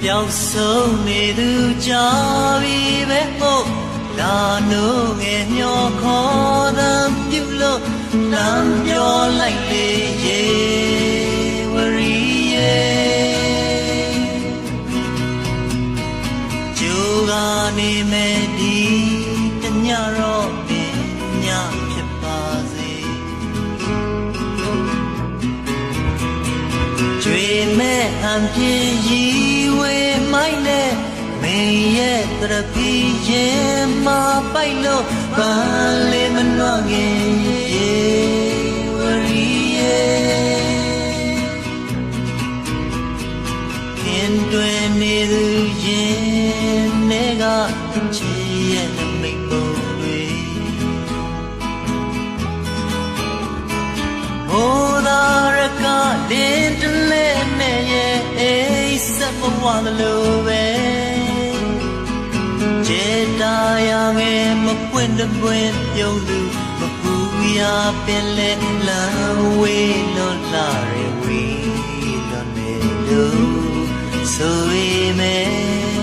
ပျောက်ဆုံးနေသူကြာပြီပဲဟုတ်လာနိုးငယ်မျောခေါ်သံပြုလို့လမ်းပြောလိုက်လေရေဝရီရေကျိုးကနေမဲ့ဒီတညတော့ပင်ညဖြစ်ပါစေကျွေမဲ့ဟန်ပြေရီဝေမိုင်းနဲ့မင်းရဲ့တရပီရင်မပိုက်လို့ဘာလေးမနှောငင်ရေဝရီရေခင်တွင်နေသူရင်နေကချီရဲ့နမိတ်ပုံတွေဟိုသာရကလင်းတလဲနဲ့ရဲ့အိစက်ဘဝလိုပဲကျေတာရငယ်မပွင့်တပွင့်ပြုံးသူမပူရပင်လဲလမ်းဝေးလွန်လာရဝေးလွန်နေလို့ဆိုပေမဲ့